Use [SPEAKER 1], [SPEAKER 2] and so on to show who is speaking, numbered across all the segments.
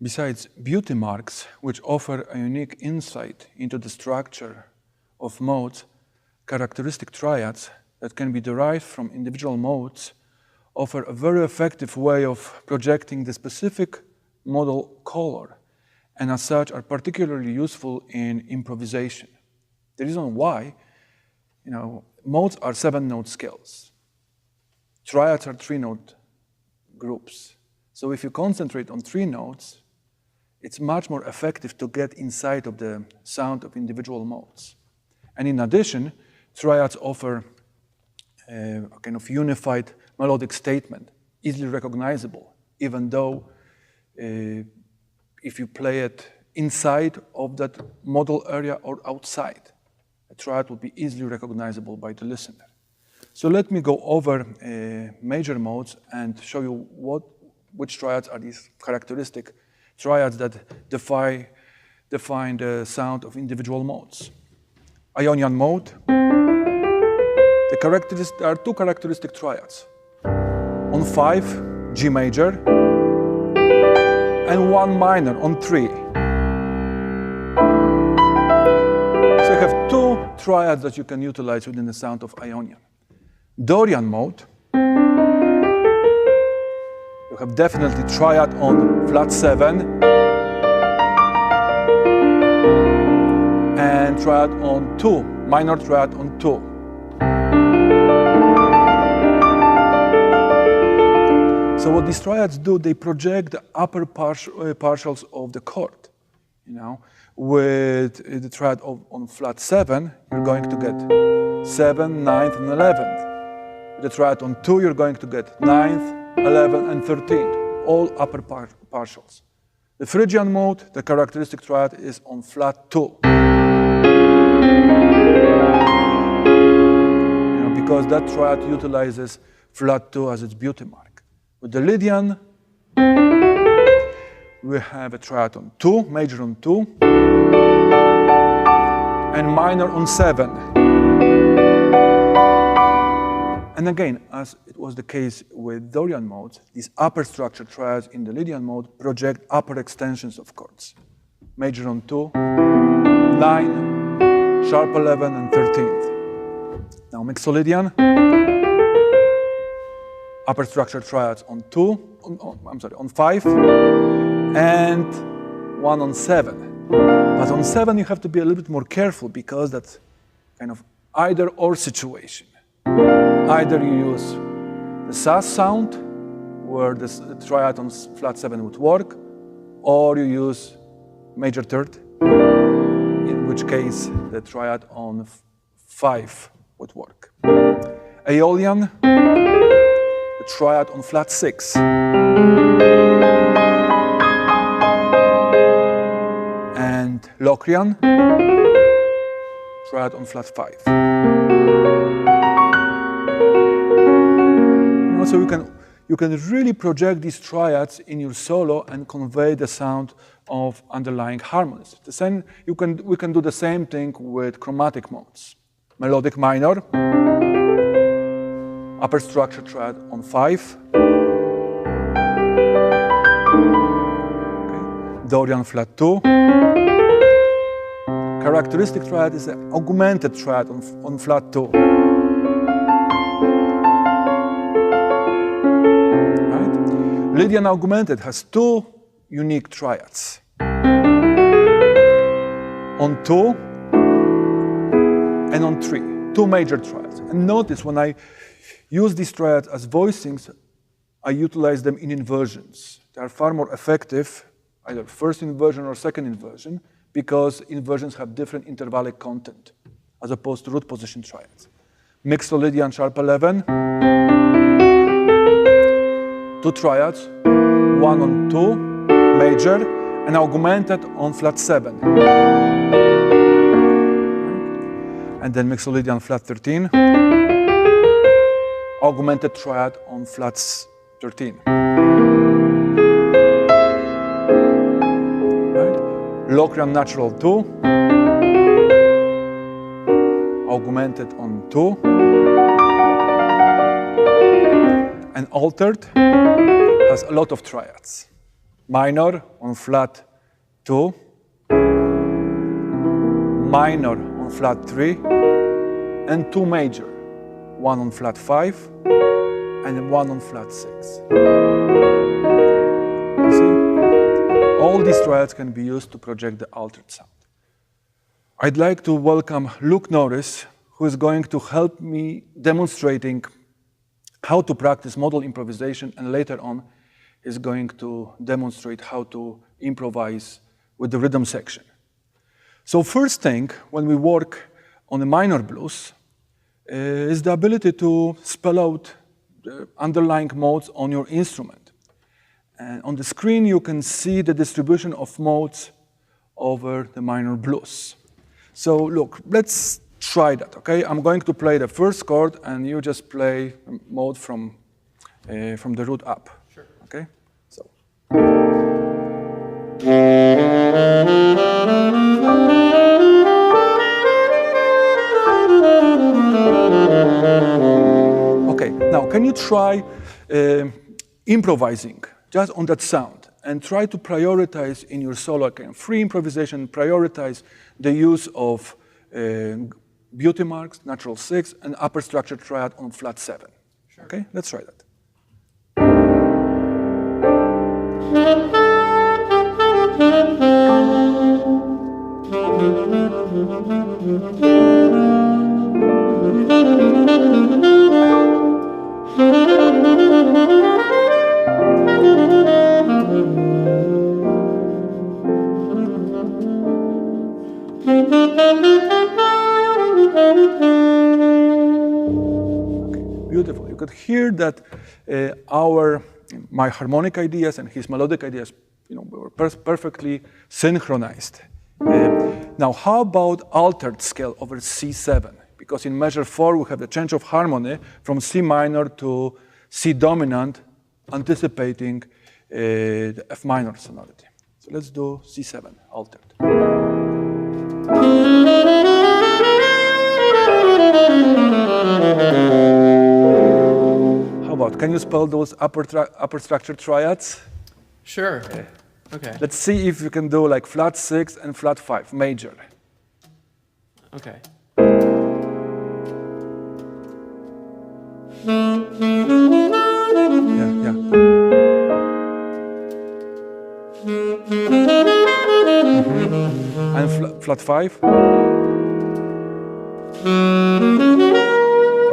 [SPEAKER 1] Besides beauty marks, which offer a unique insight into the structure of modes, characteristic triads that can be derived from individual modes offer a very effective way of projecting the specific modal color, and as such are particularly useful in improvisation. The reason why, modes are 7-note scales. Triads are 3-note groups. So if you concentrate on 3 notes, it's much more effective to get inside of the sound of individual modes. And in addition, triads offer a kind of unified melodic statement, easily recognizable, even though if you play it inside of that modal area or outside, a triad will be easily recognizable by the listener. So let me go over major modes and show you which triads are these characteristic triads that define the sound of individual modes. Ionian mode. There are 2 characteristic triads. On 5, G major, and 1 minor on 3. So you have 2 triads that you can utilize within the sound of Ionian. Dorian mode. You have definitely triad on flat 7 and triad on 2, minor triad on 2. So what these triads do, they project the upper partials of the chord. With the triad on flat 7, you're going to get 7th, 9th, and 11th. With the triad on 2, you're going to get 9th, 11th, and 13th, all upper partials. The Phrygian mode, the characteristic triad is on flat 2. Because that triad utilizes flat 2 as its beauty mark. With the Lydian, we have a triad on 2, major on 2, and minor on 7. And again, as it was the case with Dorian modes, these upper structure triads in the Lydian mode project upper extensions of chords. Major on 2, 9, sharp 11, and 13th. Now Mixolydian, upper structure triads on 5, and 1 on 7. But on 7 you have to be a little bit more careful because that's kind of either-or situation. Either you use the sus sound, where the triad on flat 7 would work, or you use major third, in which case the triad on 5 would work. Aeolian, the triad on flat 6. And Locrian, triad on flat 5. So you can really project these triads in your solo and convey the sound of underlying harmonies. We can do the same thing with chromatic modes. Melodic minor, upper structure triad on 5. Okay. Dorian flat 2. Characteristic triad is an augmented triad on flat 2. Lydian augmented has 2 unique triads. On 2 and on 3, 2 major triads. And notice when I use these triads as voicings, I utilize them in inversions. They are far more effective, either first inversion or second inversion, because inversions have different intervallic content, as opposed to root position triads. Mixolydian sharp 11. 2 triads, 1 on 2, major, and augmented on flat 7. And then Mixolydian flat 13, augmented triad on flats 13. Right? Locrian natural 2, augmented on 2, and altered has a lot of triads. minor on flat 2, minor on flat 3, and 2 major, 1 on flat 5 and 1 on flat 6. See? All these triads can be used to project the altered sound. I'd like to welcome Luke Norris, who is going to help me demonstrating how to practice modal improvisation, and later on is going to demonstrate how to improvise with the rhythm section. So first thing, when we work on a minor blues, is the ability to spell out the underlying modes on your instrument. And on the screen, you can see the distribution of modes over the minor blues. So look, let's try that, okay? I'm going to play the first chord, and you just play mode from the root up.
[SPEAKER 2] Sure.
[SPEAKER 1] Okay? So. Okay, now can you try improvising just on that sound and try to prioritize in your solo, okay, free improvisation, prioritize the use of beauty marks, natural 6, and upper structure triad on flat 7. Sure. Okay, let's try that. Beautiful. You could hear that my harmonic ideas and his melodic ideas, were perfectly synchronized. Now, how about altered scale over C7? Because in measure 4, we have the change of harmony from C minor to C dominant, anticipating the F minor sonority. So let's do C7, altered. How about, can you spell those upper structure triads?
[SPEAKER 2] Sure. Okay.
[SPEAKER 1] Let's see if you can do like flat 6 and flat 5, major.
[SPEAKER 2] Okay.
[SPEAKER 1] Yeah. And flat 5.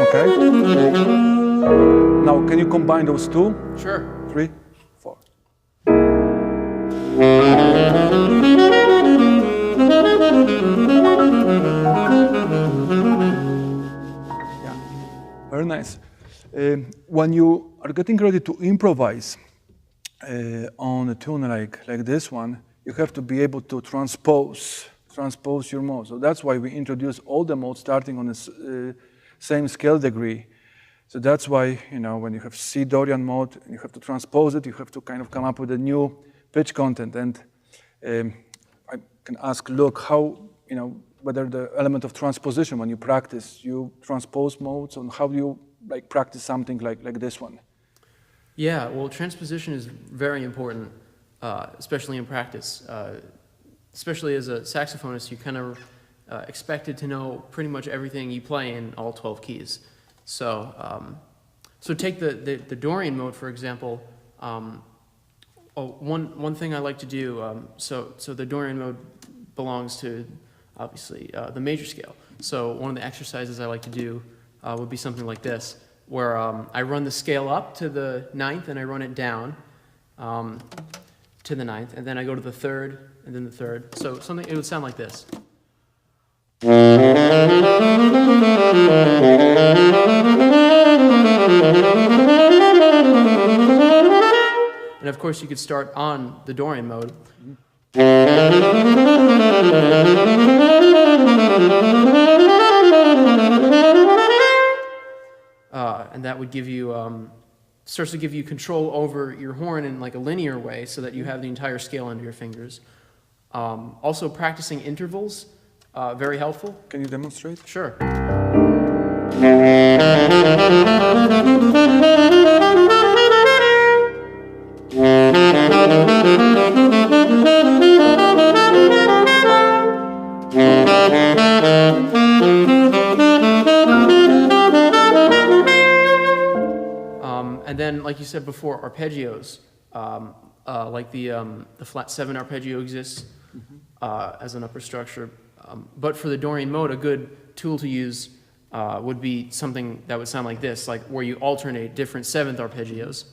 [SPEAKER 1] Okay. Now, can you combine those two?
[SPEAKER 2] Sure.
[SPEAKER 1] 3, 4. Yeah, very nice. When you are getting ready to improvise on a tune like this one, you have to be able to transpose your modes. So that's why we introduce all the modes starting on the same scale degree. So that's why, when you have C Dorian mode, and you have to transpose it, you have to kind of come up with a new pitch content. And I can ask Luke how, whether the element of transposition, when you practice, you transpose modes, and how do you practice something like this one?
[SPEAKER 2] Yeah, well, transposition is very important, especially in practice. Especially as a saxophonist, you kind of expected to know pretty much everything you play in all 12 keys. So, so take the Dorian mode, for example. One thing I like to do, so the Dorian mode belongs to, obviously, the major scale. So one of the exercises I like to do would be something like this, where I run the scale up to the 9th and I run it down to the 9th, and then I go to the 3rd, and then the 3rd. So it would sound like this. And of course, you could start on the Dorian mode. And that would give you, starts to give you control over your horn in like a linear way so that you have the entire scale under your fingers. Also, practicing intervals, very helpful.
[SPEAKER 1] Can you demonstrate?
[SPEAKER 2] Sure. you said before, arpeggios, like the flat 7 arpeggio exists as an upper structure. But for the Dorian mode, a good tool to use would be something that would sound like this, like where you alternate different 7th arpeggios.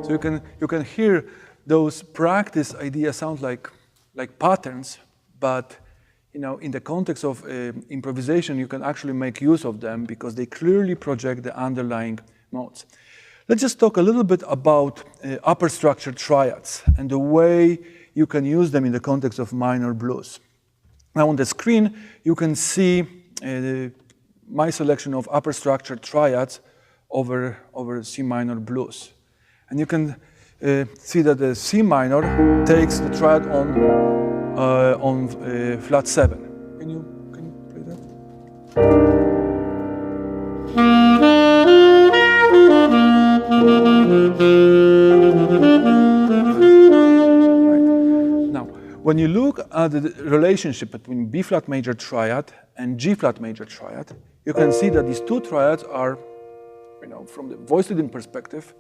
[SPEAKER 1] So you can hear those practice ideas sound like patterns, but in the context of improvisation, you can actually make use of them because they clearly project the underlying modes. Let's just talk a little bit about upper structure triads and the way you can use them in the context of minor blues. Now on the screen, you can see my selection of upper structure triads over C minor blues. And you can see that the C minor takes the triad on flat 7. Can you play that? Right. Now, when you look at the relationship between B flat major triad and G flat major triad, you can see that these two triads are, from the voice leading perspective,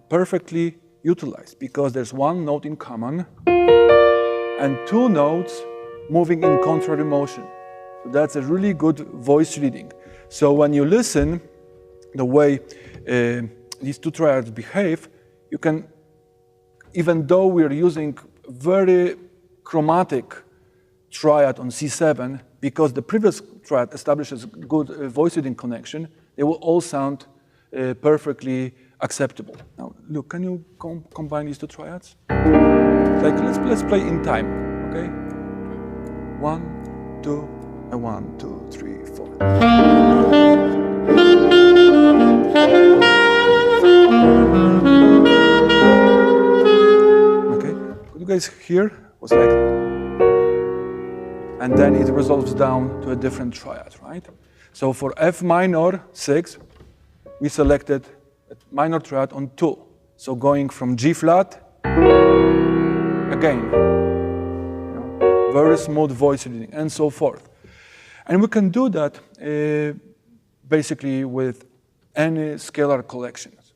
[SPEAKER 1] perfectly utilized because there's one note in common and two notes moving in contrary motion. So that's a really good voice reading. So when you listen, the way these two triads behave, you can, even though we're using very chromatic triad on C7, because the previous triad establishes good voice reading connection, they will all sound perfectly acceptable. Now, look, can you combine these two triads? Let's play in time, okay? 1, 2, and 1, 2, 3, 4. Okay, could you guys hear? Was like, and then it resolves down to a different triad, right? So for F minor 6, we selected a minor triad on 2. So going from G flat, again, very smooth voice reading, and so forth. And we can do that basically with any scalar collections.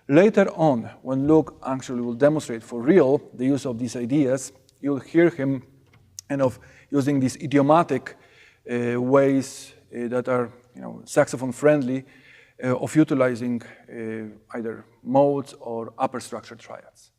[SPEAKER 1] Later on, when Luke actually will demonstrate for real the use of these ideas, you'll hear him kind of using these idiomatic ways that are saxophone friendly of utilizing either modes or upper structure triads.